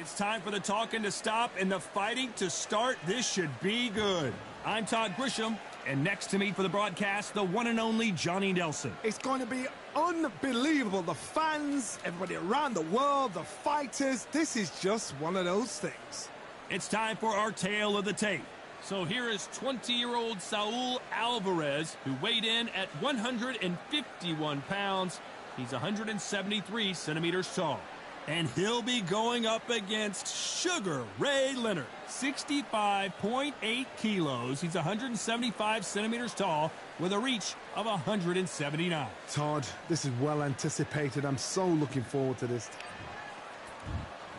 It's time for the talking to stop and the fighting to start. This should be good. I'm Todd Grisham, and next to me for the broadcast, the one and only Johnny Nelson. It's going to be unbelievable. The fans, everybody around the world, the fighters. This is just one of those things. It's time for our tale of the tape. So here is 20-year-old Saul Alvarez, who weighed in at 151 pounds. He's 173 centimeters tall. And he'll be going up against Sugar Ray Leonard, 65.8 kilos. He's 175 centimeters tall with a reach of 179. Todd, this is well anticipated. I'm so looking forward to this.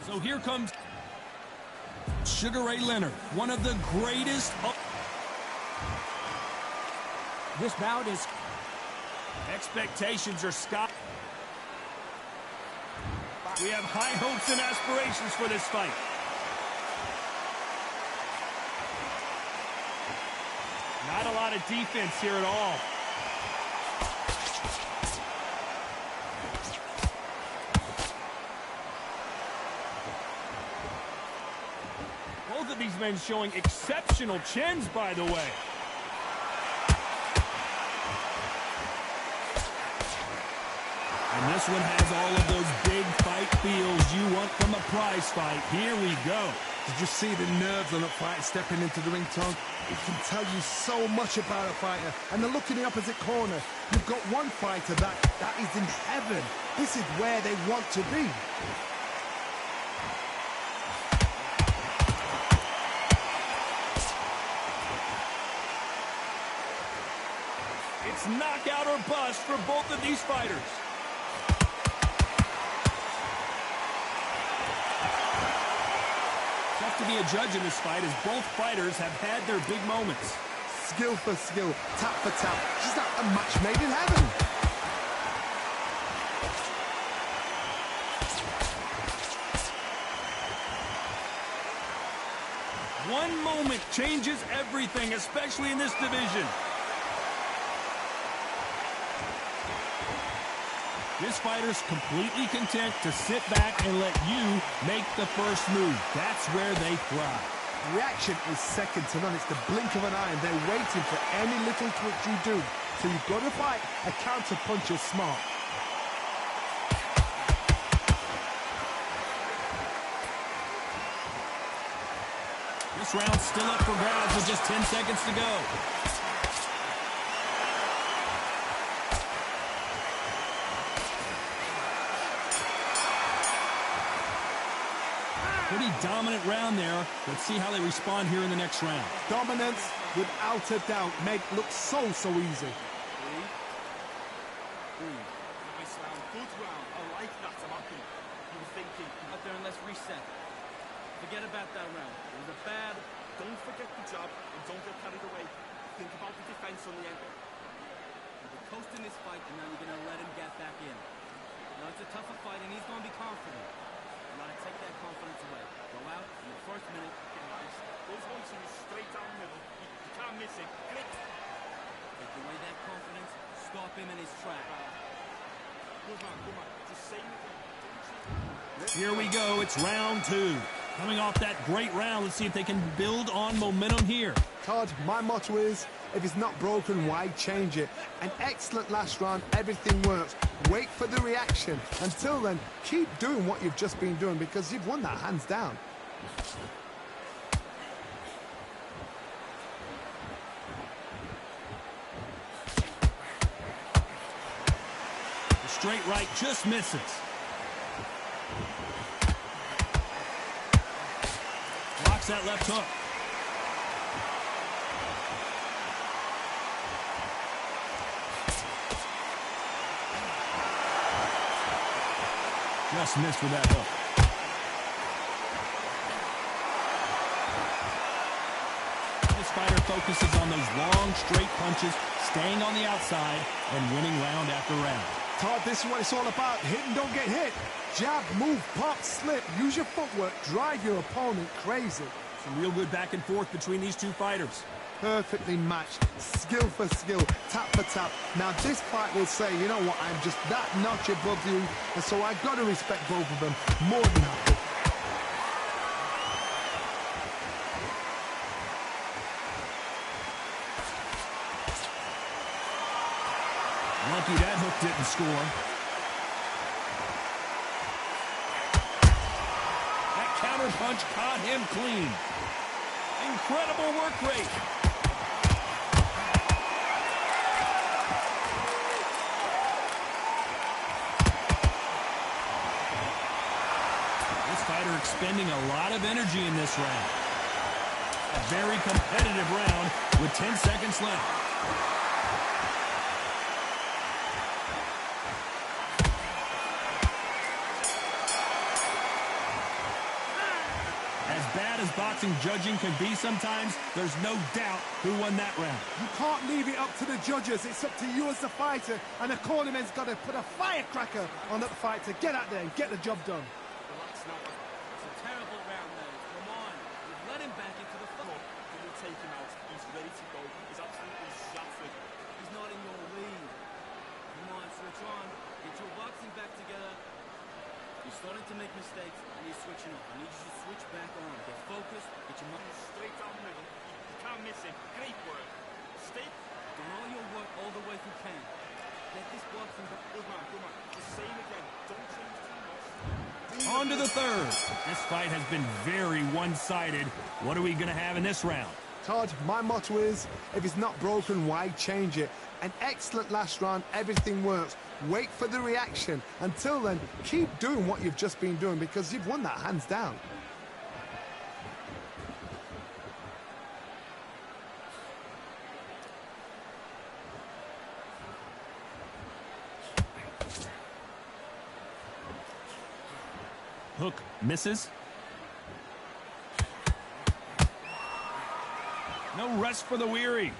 So here comes Sugar Ray Leonard, one of the greatest. This bout is... Expectations are sky. We have high hopes and aspirations for this fight. Not a lot of defense here at all. Both of these men showing exceptional chins, by the way. And this one has all of those big fight feels you want from a prize fight. Here we go. Did you see the nerves on that fight stepping into the ring, Tom? It can tell you so much about a fighter. And the look in the opposite corner. You've got one fighter that is in heaven. This is where they want to be. It's knockout or bust for both of these fighters. Tough to be a judge in this fight as both fighters have had their big moments. Skill for skill, tap for tap. She's like a match made in heaven. One moment changes everything, especially in this division. This fighter's completely content to sit back and let you make the first move. That's where they thrive. Reaction is second to none. It's the blink of an eye, and they're waiting for any little twitch you do. So you've got to fight a counter punch is smart. This round's still up for grabs with just 10 seconds to go. Pretty dominant round there. Let's see how they respond here in the next round. Dominance, without a doubt, make look so easy. Nice round, good round. I like that, Tamaki. You were thinking, out there and let's reset. Forget about that round. It was a bad. Don't forget the job and don't get carried away. Think about the defense on the end. You've been coasting this fight and now you're going to let him get back in. Now it's a tougher fight and he's going to be confident. You want to take that confidence away. Go out in the first minute. Those ones are straight down the middle. You can't miss it. Take away that confidence. Stop him in his track. Good man, good man. Just say it. Here we go. It's round two. Coming off that great round, let's see if they can build on momentum here. Todd, my motto is, if it's not broken, why change it? An excellent last round, everything works. Wait for the reaction. Until then, keep doing what you've just been doing because you've won that hands down. The straight right just misses. Blocks that left hook. Just missed with that hook. This fighter focuses on those long, straight punches, staying on the outside, and winning round after round. Todd, this is what it's all about. Hit and don't get hit. Jab, move, pop, slip. Use your footwork. Drive your opponent crazy. Some real good back and forth between these two fighters. Perfectly matched. Skill for skill. Tap for tap. Now, this fight will say, you know what, I'm just that notch above you. And so I've got to respect both of them. More than happy. lucky that hook didn't score. That counter punch caught him clean. Incredible work rate. This fighter expending a lot of energy in this round. A very competitive round with 10 seconds left. As bad as boxing judging can be sometimes, there's no doubt who won that round. You can't leave it up to the judges. It's up to you as the fighter, and the cornerman's got to put a firecracker on that fight to get out there and get the job done. Relax now. It's a terrible round now. Come on. You've let him back into the fight. You'll take him out. He's ready to go. He's absolutely shattered. He's not in your league. Come on, switch on. Get your boxing back together. You're starting to make mistakes, and you're switching up. I need you to switch back on. Get focused. Get your mind straight down the middle. You can't miss him. Great work. Stay. Do all your work all the way you can. Get this boxing back. Good man, good man. The same again. Don't change too much. On to the third. This fight has been very one-sided. What are we going to have in this round? Todd, my motto is, if it's not broken, why change it? An excellent last round, everything works. Wait for the reaction. Until then, keep doing what you've just been doing because you've won that hands down. Hook misses. No rest for the weary.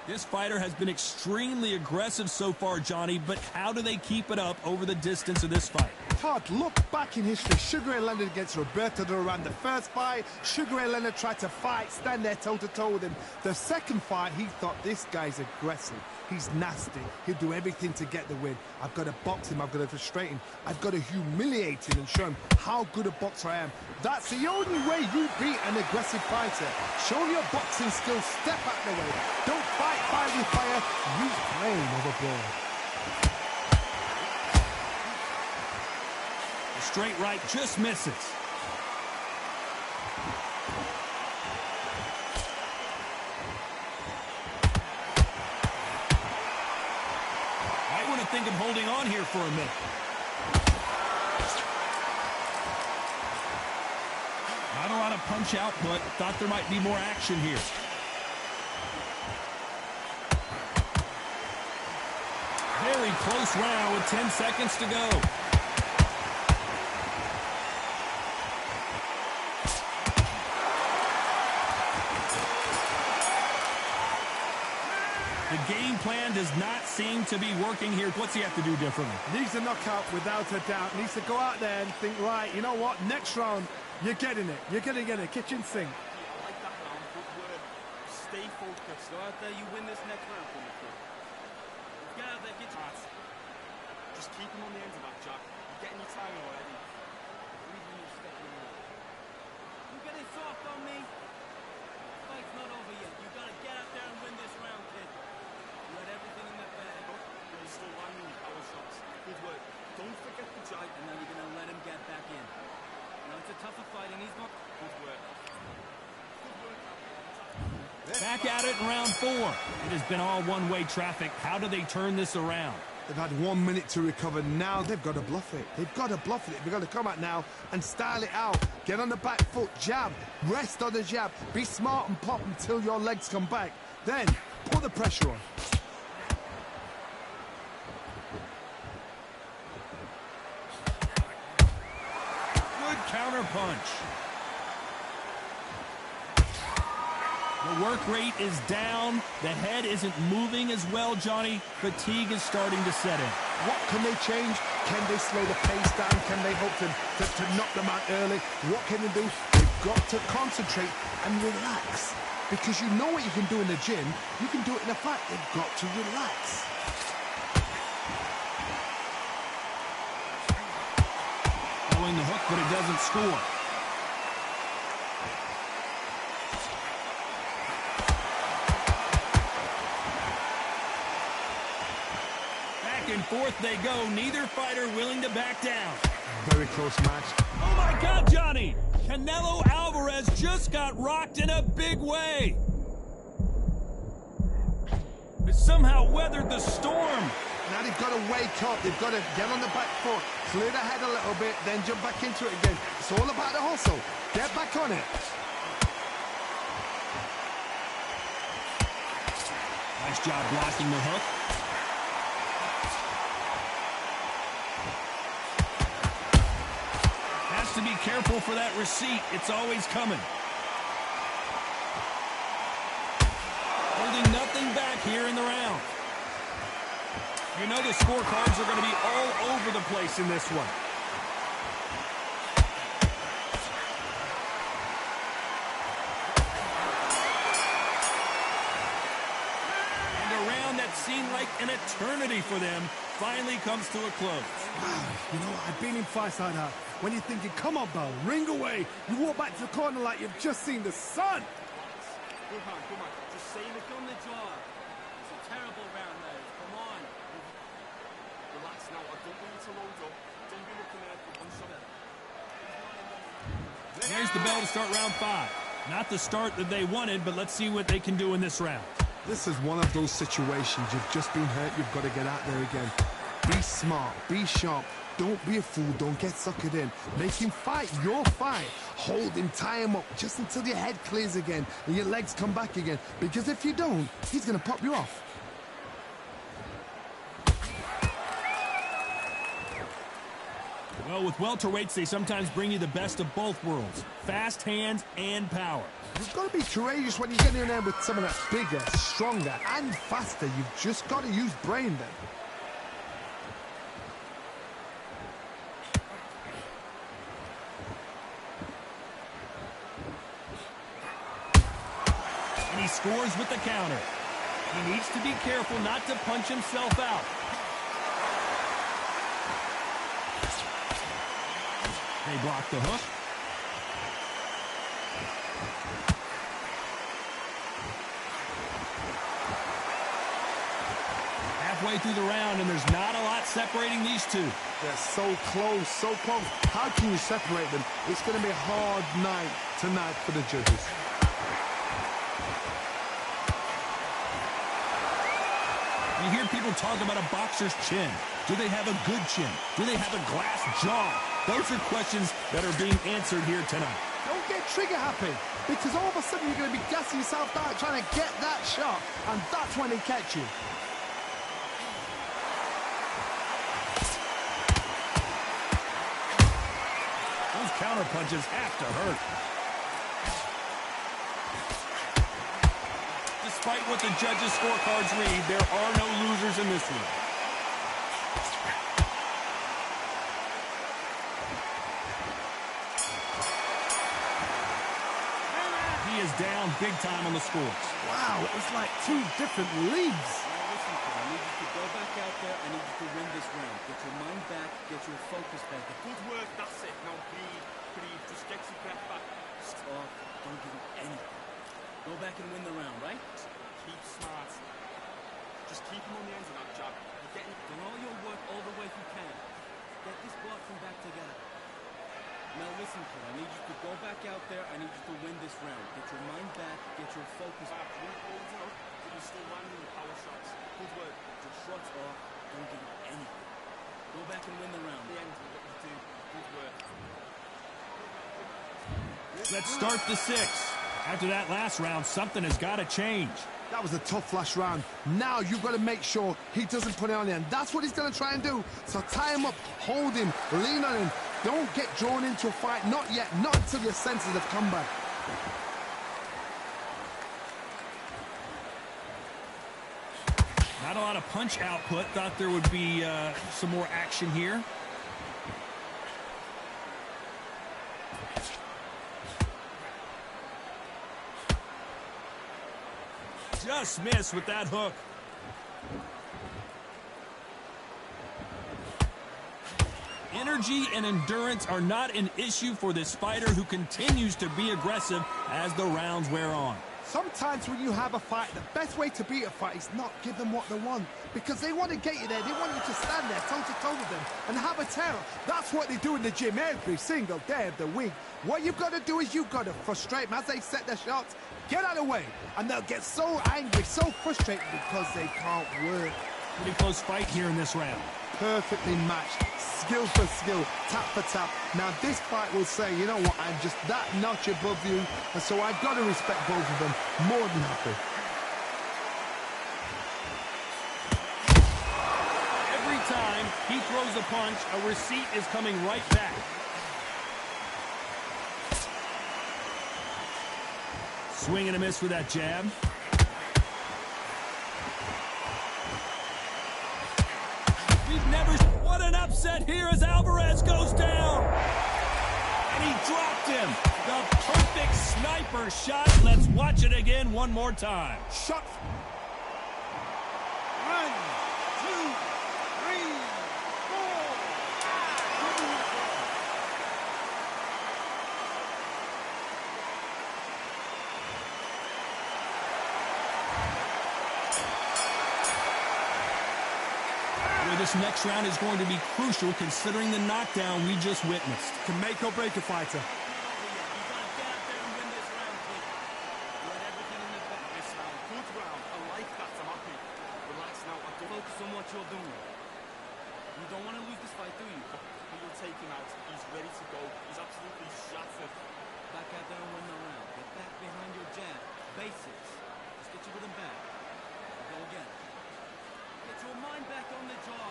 This fighter has been extremely aggressive so far, Johnny, but how do they keep it up over the distance of this fight? Todd, look back in history. Sugar Ray Leonard against Roberto Duran. The first fight, Sugar Ray Leonard tried to fight, stand there toe-to-toe with him. The second fight, he thought, this guy's aggressive. He's nasty. He'll do everything to get the win. I've got to box him. I've got to frustrate him. I've got to humiliate him and show him how good a boxer I am. That's the only way you beat an aggressive fighter. Show your boxing skills. Step out the way. Don't fight fire with fire. Use brain overboard. A straight right just misses. Think of holding on here for a minute. Not a lot of punch output. Thought there might be more action here. Very close round with 10 seconds to go. The game plan does not seem to be working here. What's he have to do differently? Needs a knockout without a doubt. Needs to go out there and think, right, you know what? Next round, you're getting it. You're going to get a kitchen sink. I like that round. Good word. Stay focused. Go out there. You win this next round for me, kid. Get out there. Get your ass. Just keep him on the end of that, Jack. You're getting your time already. Leave me step in there. You're getting soft on me. The fight's not over yet. You got to get out there and win this round, kid. You had everything in that bag. You're still landing power shots. Good work. Don't forget the jab, and now you're going to let him get back in. You know, it's a tougher fight, and he's not. Good work. Good work. Back at it in round 4. It has been all one-way traffic. How do they turn this around? They've had 1 minute to recover. Now they've got to bluff it. They've got to bluff it. They've got to come out now and style it out. Get on the back foot, jab, rest on the jab. Be smart and pop until your legs come back. Then put the pressure on. Good counter punch. The work rate is down. The head isn't moving as well, Johnny. Fatigue is starting to set in. What can they change? Can they slow the pace down? Can they hope to knock them out early? What can they do? They've got to concentrate and relax. Because you know what you can do in the gym, you can do it in a fight. They've got to relax. Throwing the hook, but it doesn't score. Back and forth they go, neither fighter willing to back down. Very close match. Oh my God, Johnny! Canelo Alvarez just got rocked in a big way. But somehow weathered the storm. Now they've got to wake up. They've got to get on the back foot, clear the head a little bit, then jump back into it again. It's all about the hustle. Get back on it. Nice job blocking the hook. Has to be careful for that receipt. It's always coming. Holding nothing back here in the round. You know the scorecards are going to be all over the place in this one. And a round that seemed like an eternity for them finally comes to a close. Wow, you know, I've been in fights like that. When you're thinking, come on, Bell, ring away. You walk back to the corner like you've just seen the sun. Good man. Just saying it on the jaw. It's a terrible round now. Come on. Relax now. I don't want you to load up. Don't be looking at it one shot. There's the bell to start round 5. Not the start that they wanted, but let's see what they can do in this round. This is one of those situations. You've just been hurt. You've got to get out there again. Be smart. Be sharp. Don't be a fool. Don't get suckered in. Make him fight your fight. Hold him, tie him up just until your head clears again and your legs come back again. Because if you don't, he's going to pop you off. Well, with welterweights, they sometimes bring you the best of both worlds. Fast hands and power. You've got to be courageous when you get in there with someone that's bigger, stronger, and faster. You've just got to use brain then. And he scores with the counter. He needs to be careful not to punch himself out. They block the hook. Halfway through the round, and there's not a lot separating these two. They're so close, so close. How can you separate them? It's going to be a hard night tonight for the judges. You hear people talk about a boxer's chin. Do they have a good chin? Do they have a glass jaw? Those are questions that are being answered here tonight. Don't get trigger happy, because all of a sudden you're going to be gassing yourself out trying to get that shot, and that's when they catch you. Those counter punches have to hurt. Despite what the judges' scorecards read, there are no losers in this one. He is down big time on the scores. Wow, it's like two different leagues. Now listen, kid, I need you to go back out there. I need you to win this round. Get your mind back. Get your focus back. Good work. That's it. Now breathe. Just get your breath back. Stop. Don't give him anything. Go back and win the round, right? Keep smart. Just keep him on the ends of that jab. You're getting done all your work all the way you can. Get this boxing back together. Now listen, kid, I need you to go back out there. I need you to win this round. Get your mind back. Get your focus back. You're still landing the power shots. Good work. Just shots off. Don't give him anything. Go back and win the round. The end of what you do. Good work. Let's start the 6th. After that last round, something has got to change. That was a tough last round. Now you've got to make sure he doesn't put it on the end. That's what he's going to try and do. So tie him up, hold him, lean on him. Don't get drawn into a fight. Not yet. Not until your senses have come back. Not a lot of punch output. Thought there would be some more action here. Just missed with that hook. Energy and endurance are not an issue for this fighter who continues to be aggressive as the rounds wear on. Sometimes when you have a fight, the best way to beat a fight is not give them what they want. Because they want to get you there. They want you to stand there toe-to-toe with them and have a terror. That's what they do in the gym every single day of the week. What you've got to do is you've got to frustrate them as they set their shots. Get out of the way. And they'll get so angry, so frustrated because they can't work. Pretty close fight here in this round. Perfectly matched, skill for skill, tap for tap. Now this fight will say, you know what, I'm just that notch above you, and so I've got to respect both of them more than happy. Every time he throws a punch, a receipt is coming right back. Swing and a miss for that jab. We've never... What an upset here as Alvarez goes down. And he dropped him. The perfect sniper shot. Let's watch it again one more time. Shot. 1, 2, 3, 4. This next round is going to be crucial considering the knockdown we just witnessed. Can make or break a fighter. Focus on what you're doing. You don't want to lose this fight, do you? You'll take him out. He's ready to go. He's absolutely shattered. Back out there and win the round. Get back behind your jab. Basics. Just get your rhythm back. Go again. Get your mind back on the job.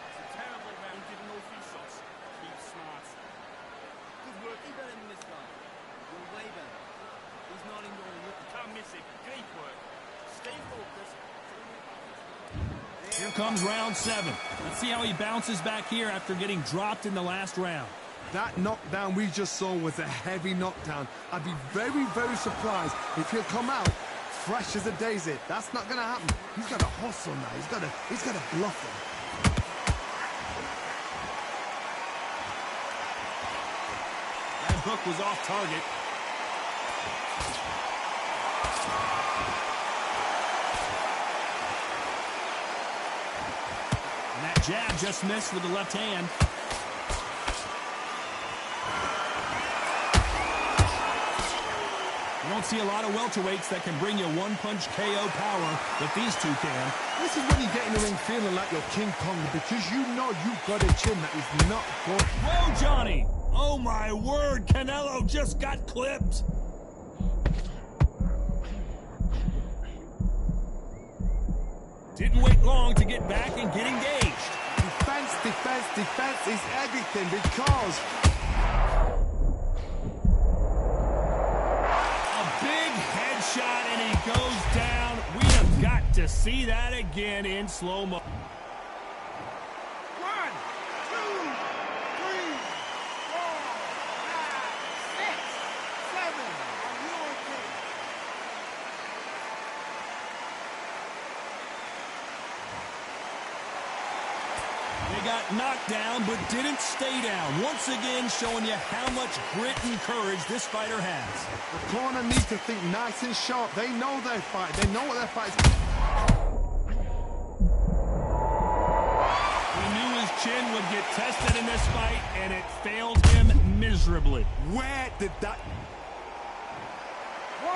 It's a terrible round, giving no free shots. Keep smart. Good work. You're better than this guy. You're way better. He's not in your look. You can't miss it. Great work. Stay focused. Here comes round 7. Let's see how he bounces back here after getting dropped in the last round. That knockdown we just saw was a heavy knockdown. I'd be very, very surprised if he'll come out fresh as a daisy. That's not going to happen. He's got to hustle now. He's got to bluff him. That hook was off target. And that jab just missed with the left hand. You don't see a lot of welterweights that can bring you one-punch KO power, but these two can. This is when you get in the ring feeling like you're King Kong, because you know you've got a chin that is not good. Whoa, Johnny! Oh, my word, Canelo just got clipped. Didn't wait long to get back and get engaged. Defense, defense, defense is everything, because big headshot, and he goes down. We have got to see that again in slow-mo. 1, 2, 3, 4, 5, 6, 7. Are you okay? They got knocked down, but didn't stay down. Once again, showing you how much grit and courage this fighter has. The corner needs to think nice and sharp. They know their fight. They know what their fight is. He knew his chin would get tested in this fight, and it failed him miserably. Where did that... 1,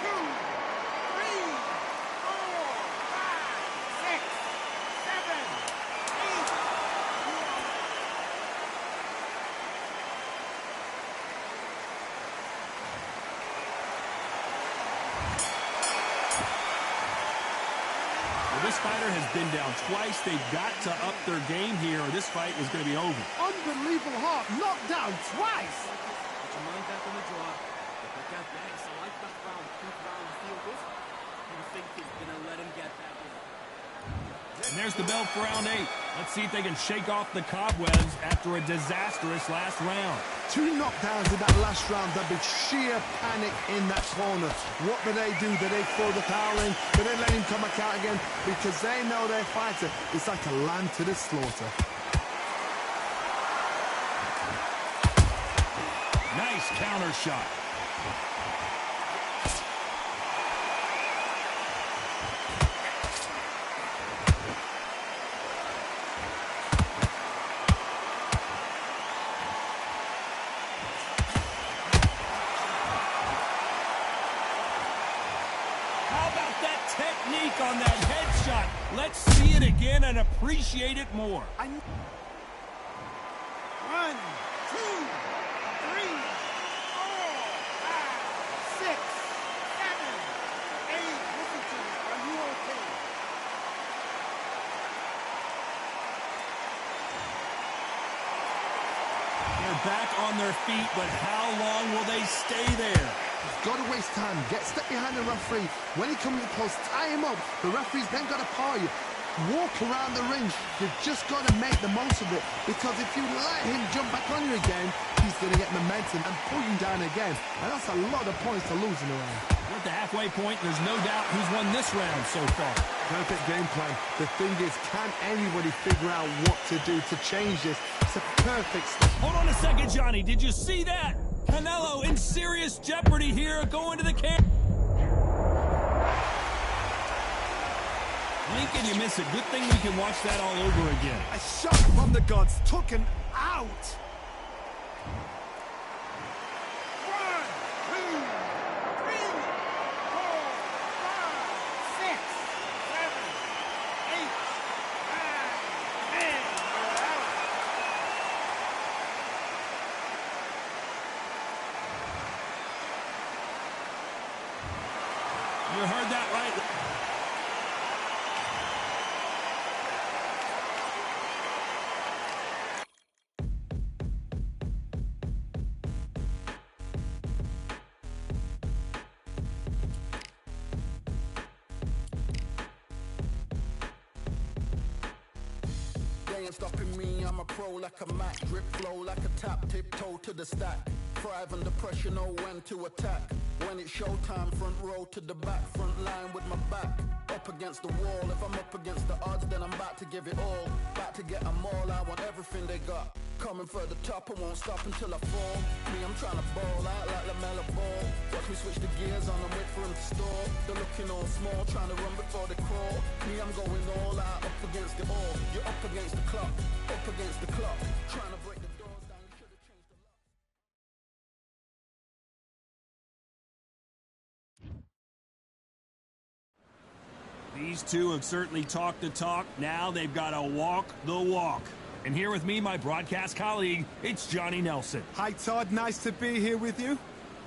2, 3, 4, 5, 6, 7, 8. This fighter has been down twice. They've got to up their game here, or this fight is going to be over. Unbelievable hard. Knocked down twice. Get your mind back on the draw. Get back out there. It's a like that round. Good round. Feel good. You think he's going to let him get back in. And there's the bell for round 8. Let's see if they can shake off the cobwebs after a disastrous last round. 2 knockdowns in that last round. There'll be sheer panic in that corner. What do? Do they throw the towel in? Do they let him come back out again? Because they know their fighter is like a lamb to the slaughter. Nice counter shot. Let's see it again and appreciate it more. 1, 2, 3, 4, 5, 6, 7, 8. Listen to me. Are you okay? They're back on their feet, but how long will they stay there? He's got to waste time. Step behind the referee. When he comes close, tie him up. The referee's then got to paw you. Walk around the ring. You've just got to make the most of it, because if you let him jump back on you again, he's going to get momentum and pull you down again. And that's a lot of points to lose in a round. We're at the halfway point. There's no doubt who's won this round so far. Perfect game plan. The thing is, can anybody figure out what to do to change this? It's a perfect step. Hold on a second, Johnny. Did you see that? Canelo in serious jeopardy here, going to the camp. Lincoln, you miss it. Good thing we can watch that all over again. A shot from the gods took him out. 1, 2, 3, 4, 5, 6, 7, 8, 9, 10. You're out. You heard that right. They ain't stopping me, I'm a pro like a Mac. Drip flow like a tap, tiptoe to the stack. Thrive under pressure, know when to attack. When it's showtime, front row to the back. Front line with my back up against the wall. If I'm up against the odds, then I'm about to give it all. About to get them all, I want everything they got. Coming for the top, I won't stop until I fall. Me, I'm trying to ball out like LaMelo Ball. Watch me switch the gears on and wait for him to stall. They're looking all small, trying to run before they crawl. Me, I'm going all out, up against it all. You're up against the clock, up against the clock. Trying to break the doors down, you should have changed the lock. These two have certainly talked the talk. Now they've got to walk the walk. And here with me, my broadcast colleague, it's Johnny Nelson. Hi, Todd. Nice to be here with you.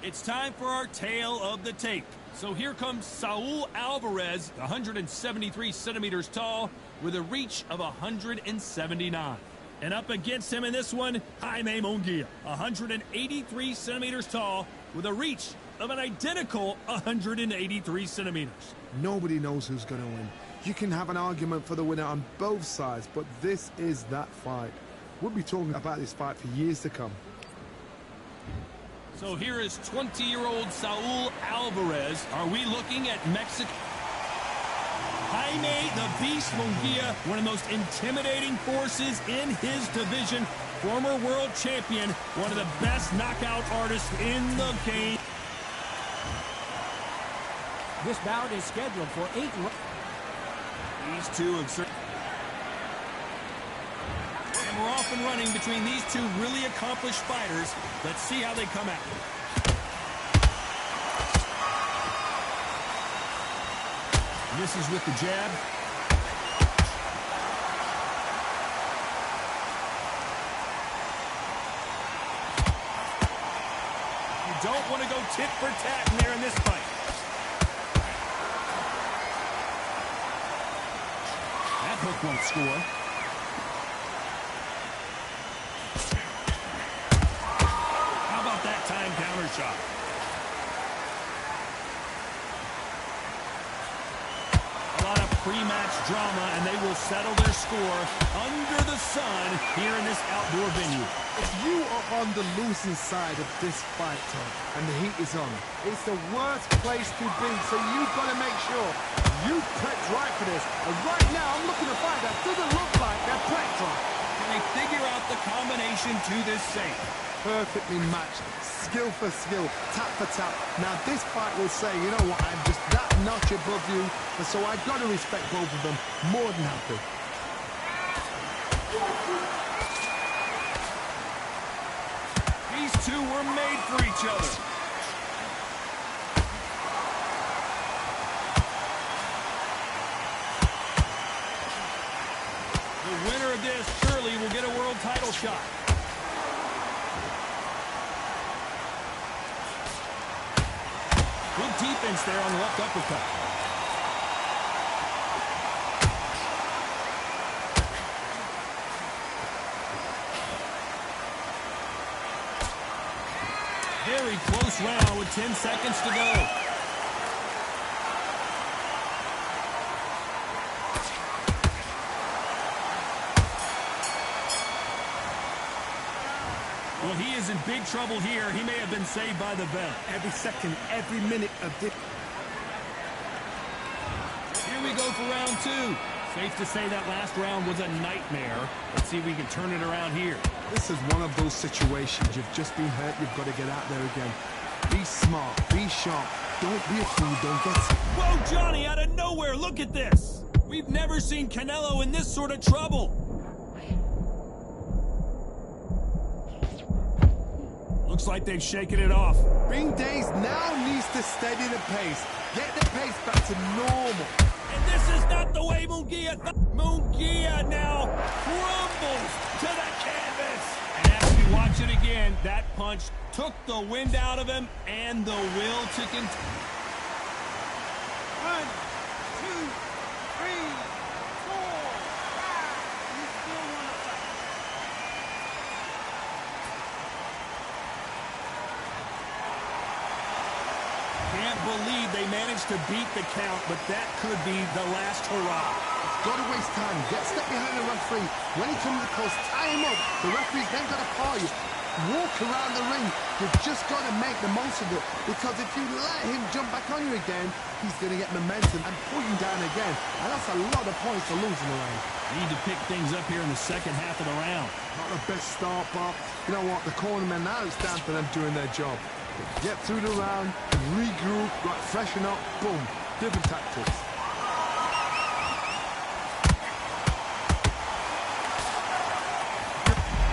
It's time for our tale of the tape. So here comes Saul Alvarez, 173 centimeters tall, with a reach of 179. And up against him in this one, Jaime Munguia, 183 centimeters tall, with a reach of an identical 183 centimeters. Nobody knows who's going to win. You can have an argument for the winner on both sides, but this is that fight. We'll be talking about this fight for years to come. So here is 20-year-old Saul Alvarez. Are we looking at Mexico? Jaime the Beast Munguia, one of the most intimidating forces in his division. Former world champion, one of the best knockout artists in the game. This bout is scheduled for 8 rounds. These two have certainly... And we're off and running between these two really accomplished fighters. Let's see how they come out. Misses with the jab. You don't want to go tit for tat in there in this fight. That hook won't score. How about that time counter shot? A lot of pre-match drama, and they will settle their score under the sun here in this outdoor venue. If you are on the losing side of this fight, Tom, and the heat is on, it's the worst place to be, so you've got to make sure you prepped right for this. And right now, I'm looking at a fight that doesn't look like they're prepped right. Can they figure out the combination to this safe? Perfectly matched, skill for skill, tap for tap. Now this fight will say, you know what, I'm just that notch above you, and so I've got to respect both of them more than happy. These two were made for each other. The winner of this surely will get a world title shot. Good defense there on the left uppercut. Very close round with 10 seconds to go. Well, he is in big trouble here. He may have been saved by the vet. Every second, every minute of this. Here we go for round two. Safe to say that last round was a nightmare. Let's see if we can turn it around here. This is one of those situations. You've just been hurt. You've got to get out there again. Be smart. Be sharp. Don't be a fool. Don't get... Whoa, Johnny, out of nowhere. Look at this. We've never seen Canelo in this sort of trouble. Looks like they've shaken it off. Ring Days now needs to steady the pace. Get the pace back to normal. And this is not the way Munguia Munguia now crumbles to the canvas. And as we watch it again, that punch took the wind out of him and the will to continue. 1, 2, 3, 4, 5. You still want to fight. Can't believe they managed to beat the count, but that could be the last hurrah. Got to waste time. Get step behind the referee. When he comes close, tie him up. The referee's then got to call you. Walk around the ring. You've just got to make the most of it. Because if you let him jump back on you again, he's going to get momentum and pull you down again. And that's a lot of points to lose in the ring. Need to pick things up here in the second half of the round. Not the best start, but you know what? The cornermen, now it's down to them doing their job. Get through the round, regroup, right, freshen up, boom. Different tactics.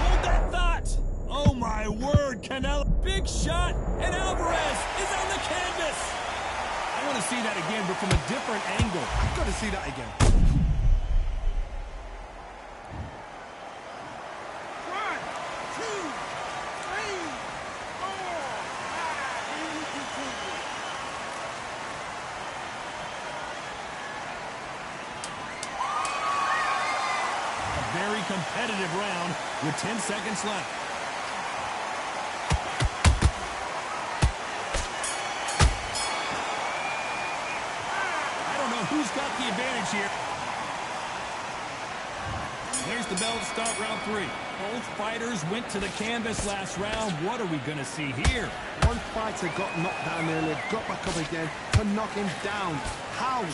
Hold that thought. Oh, my word, Canelo. Big shot, and Alvarez is on the canvas. I want to see that again, but from a different angle. I've got to see that again. 1, 2, 3, 4, 5. And we continue. A very competitive round with 10 seconds left. I don't know who's got the advantage here. There's the bell to start round three. Both fighters went to the canvas last round. What are we going to see here? One fighter got knocked down earlier, got back up again to knock him down. How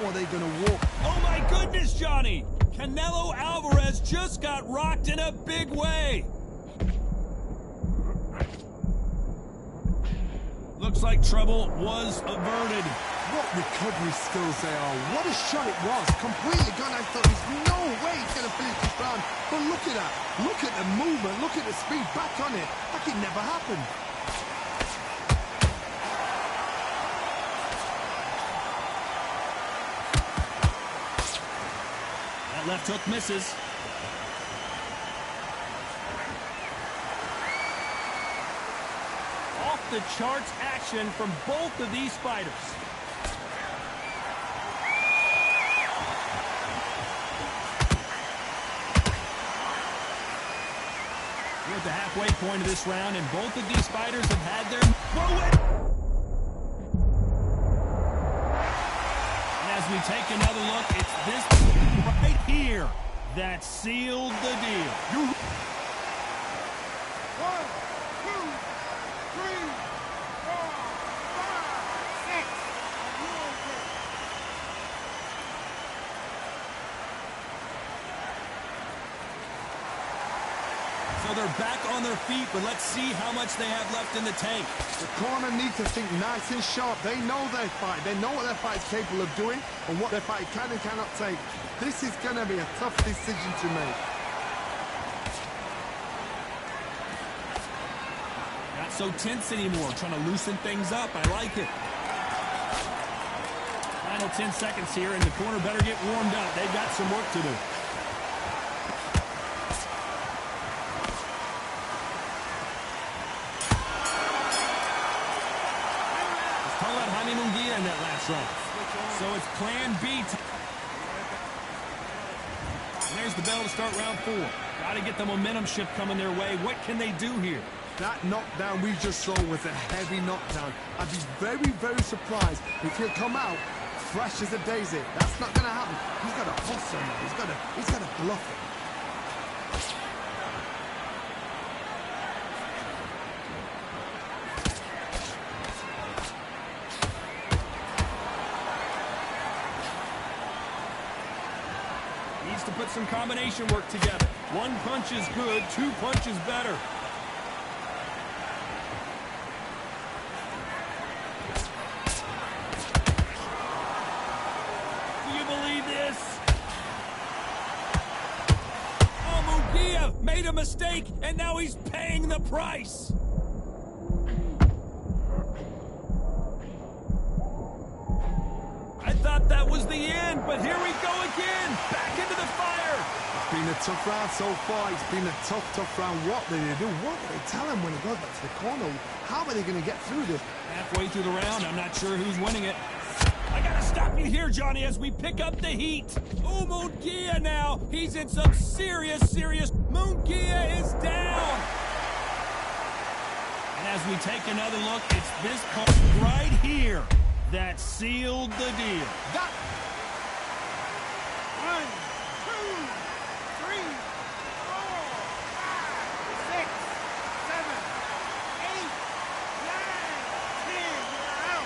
are they going to walk? Oh, my goodness, Johnny! Canelo Alvarez just got rocked in a big way. Looks like trouble was averted. What recovery skills they are. What a shot it was. Completely gone. I thought there's no way he's going to finish this round. But look at that. Look at the movement. Look at the speed back on it. Like it never happened. That left hook misses. Off the charts action from both of these fighters. We're at the halfway point of this round, and both of these fighters have had their moment. And as we take another look, it's this right here that sealed the deal. 1, 2, 3, 4, 5, 6. You okay? So they're back on their feet, but let's see how much they have left in the tank. The corner needs to think nice and sharp. They know their fight. They know what their fight is capable of doing and what their fight can and cannot take. This is going to be a tough decision to make. Not so tense anymore, trying to loosen things up. I like it. Final 10 seconds here, and the corner better get warmed up. They've got some work to do. strong. So it's plan B. And there's the bell to start round 4. Got to get the momentum shift coming their way. What can they do here? That knockdown we just saw was a heavy knockdown. I'd be very, very surprised if he'll come out fresh as a daisy. That's not going to happen. He's got to hustle now. He's got to bluff it. Needs to put some combination work together. One punch is good, 2 punches better. Do you believe this? Oh, Munguia made a mistake, and now he's paying the price. I thought that was the end, but here we go again. Back into the fire. It's been a tough round so far. It's been a tough round. What do they do? What do they tell him when he goes back to the corner? How are they going to get through this? Halfway through the round, I'm not sure who's winning it. I gotta stop you here, Johnny, as we pick up the heat. Oh, Munguia now. He's in some serious... Munguia is down. And as we take another look, it's this punch right here that sealed the deal. That... 1, 2, 3, 4, 5, 6, 7, 8, 9, 10. You're out.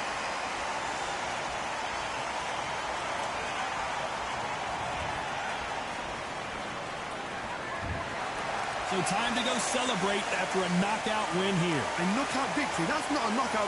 So time to go celebrate after a knockout win here. A knockout victory. That's not a knockout.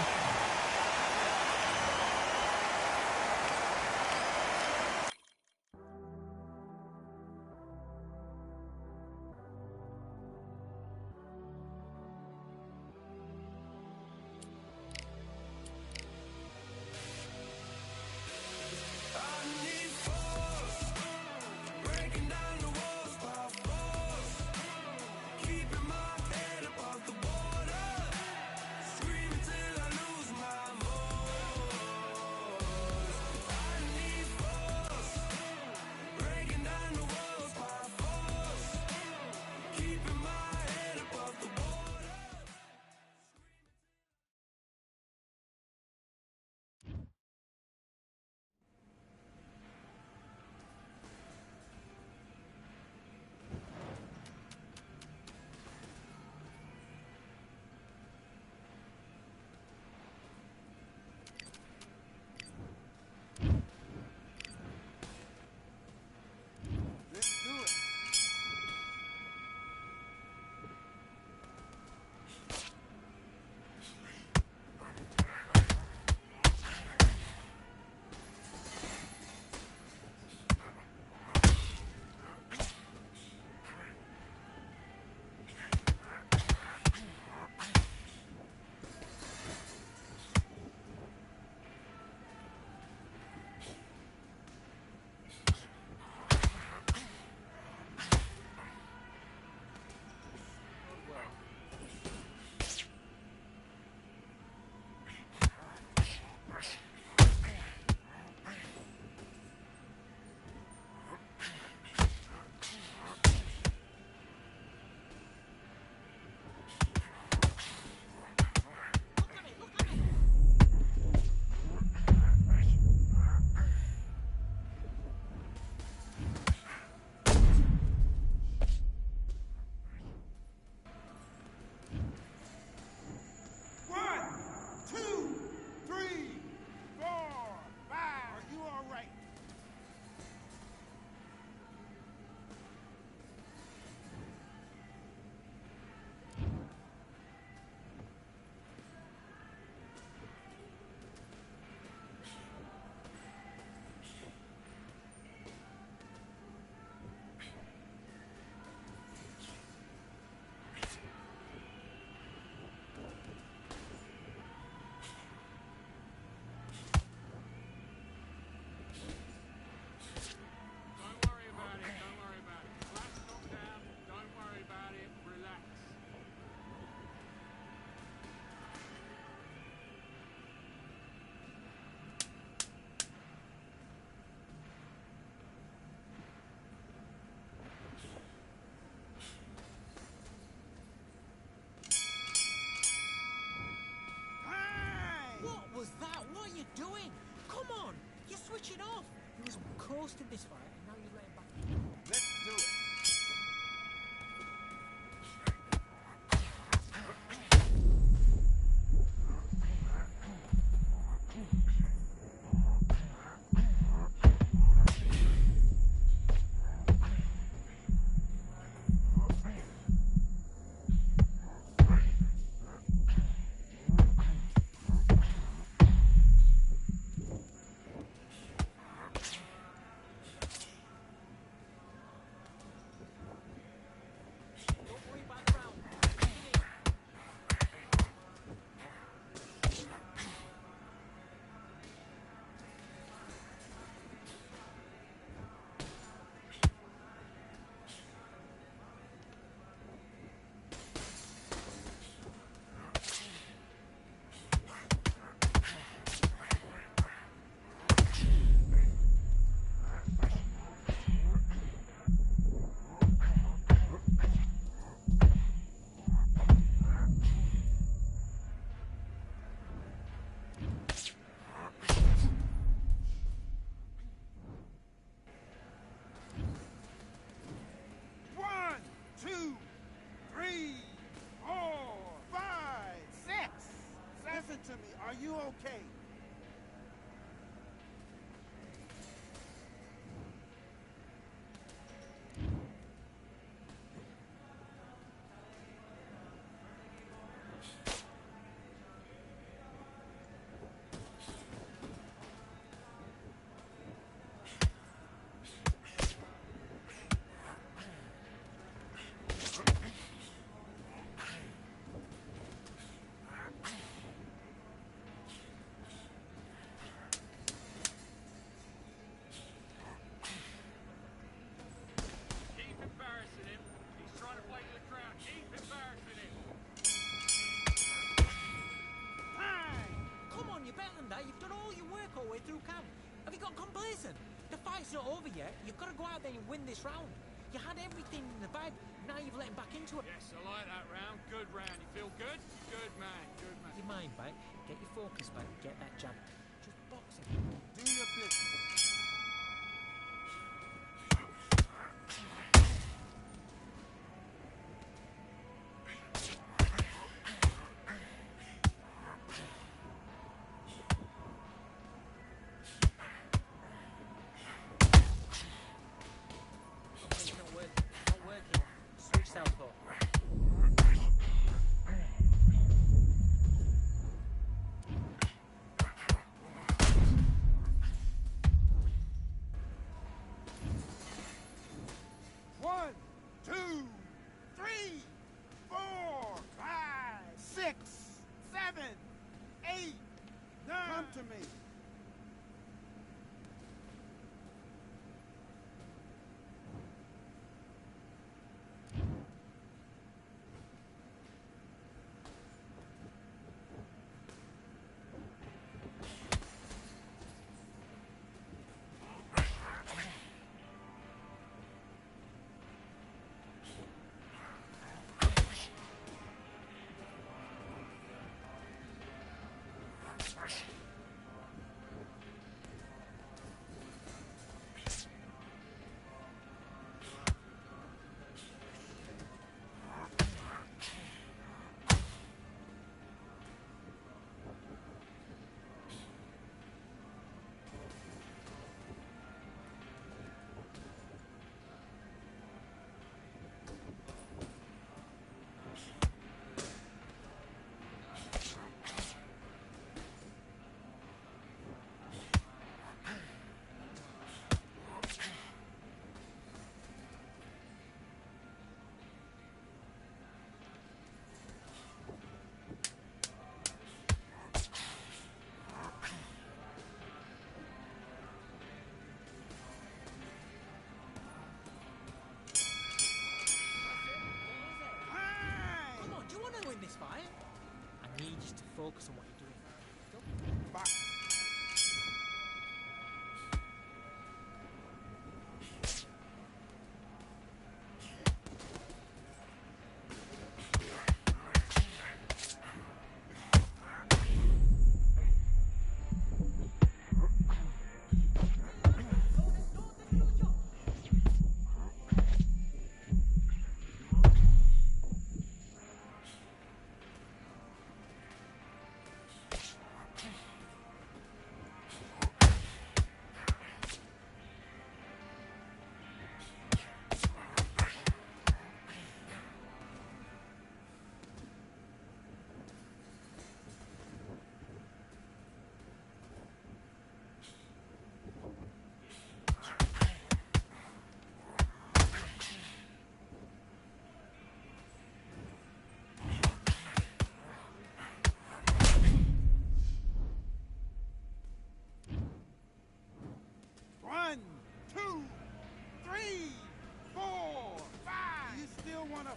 coasted this fight, and now you're letting back. Let's do it. To me, are you okay? You've done all your work all the way through camp. Have you got complacent? The fight's not over yet. You've got to go out there and win this round. You had everything in the bag. Now you've let him back into it. Yes, I like that round. Good round. You feel good? Good man. Good man. Get your mind back. Get your focus back. Get that jab. Just boxing. Do your business. Southpaw. 1, 2, 3, 4, 5, 6, 7, 8, 9. Come to me. Focus on what you're doing. Box.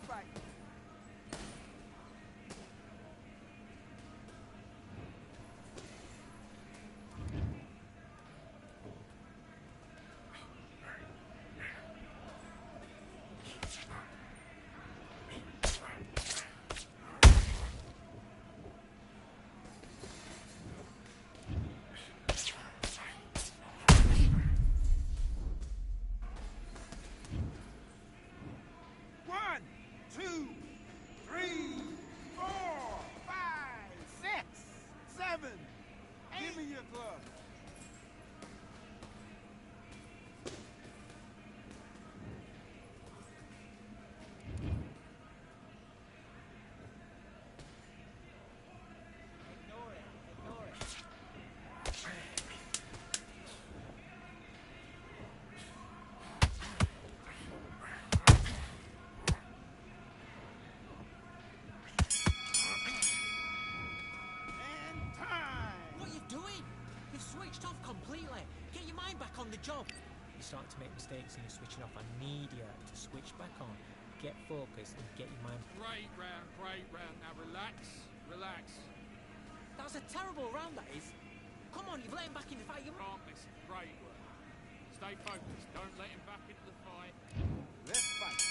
to fight. One, two, three, 4, 5, 6, 7, 8. Give me your glove. Ignore it. Ignore it. And time. What are you doing? You've switched off completely. Get your mind back on the job. You're starting to make mistakes and you're switching off. I need you to switch back on. Get focused and get your mind. Great round, great round. Now relax, relax. That was a terrible round, that is. Come on, you've let him back in the fight. You're Can't miss it. Great work. Stay focused. Don't let him back into the fight. Let's fight.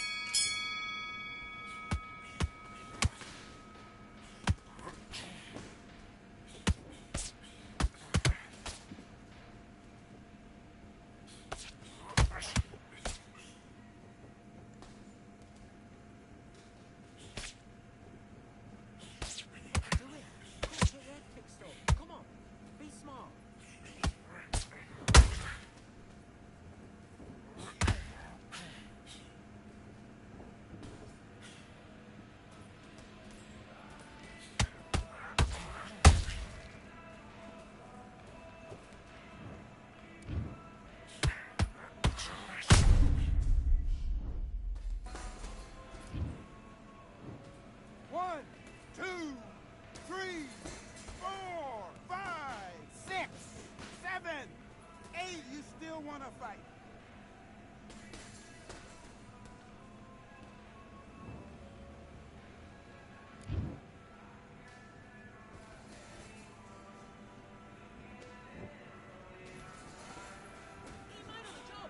do it. Come on, get your head fixed up. Come on, be smart. One, two, three, 4, 5, 6, 7, 8. You still want to fight? Get your mind on the job.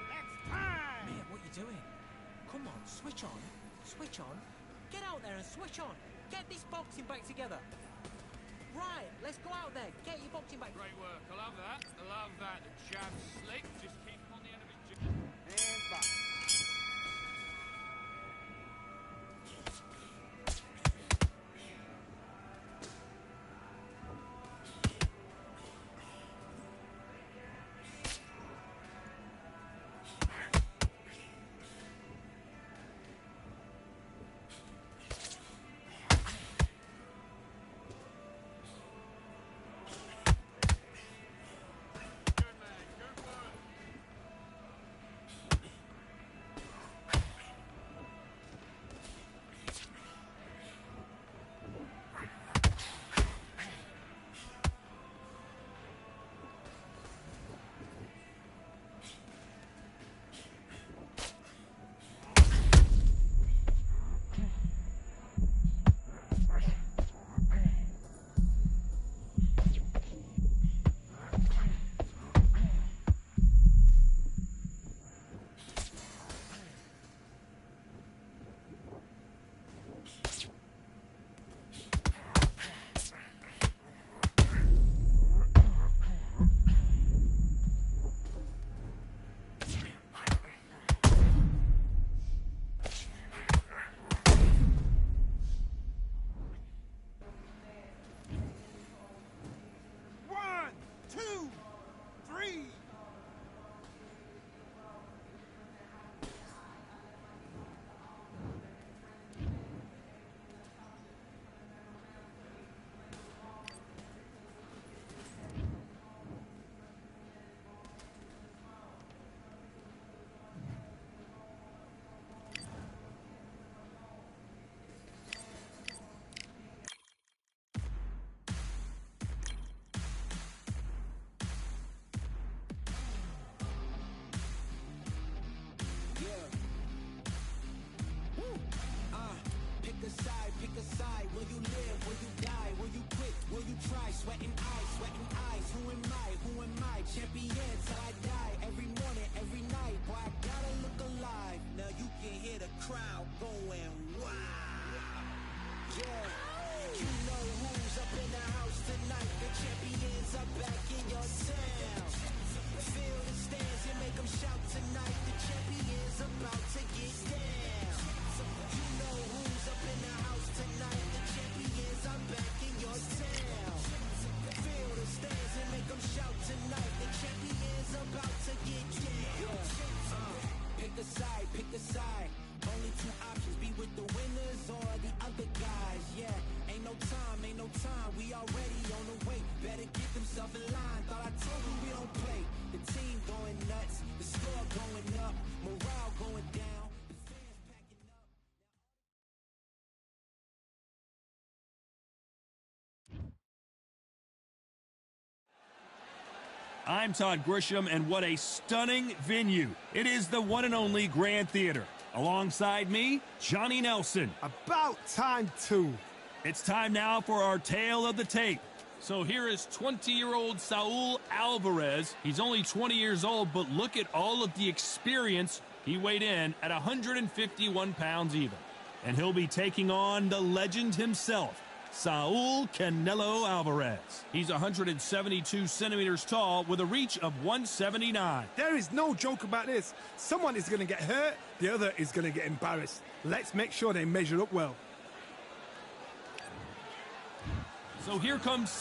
Next time. Mate, what you doing? Come on, switch on. Switch on. Get out there and switch on. Get this boxing back together. Right, let's go out there. Get your boxing back. Great work. I love that. I love that. The jab's slick. Just keep him on the end of his jab. And fight. Good man. Good work. yourself in line. Thought I told you we don't play. The team going nuts, the score going up, morale going down. The fans packing up. I'm Todd Grisham, and what a stunning venue. It is the one and only Grand Theater. Alongside me, Johnny Nelson. About time, too. It's time now for our tale of the tape. So here is 20-year-old Saul Alvarez. He's only 20 years old, but look at all of the experience. He weighed in at 151 pounds even. And he'll be taking on the legend himself, Saul Canelo Alvarez. He's 172 centimeters tall with a reach of 179. There is no joke about this. Someone is going to get hurt, the other is going to get embarrassed. Let's make sure they measure up well. So here comes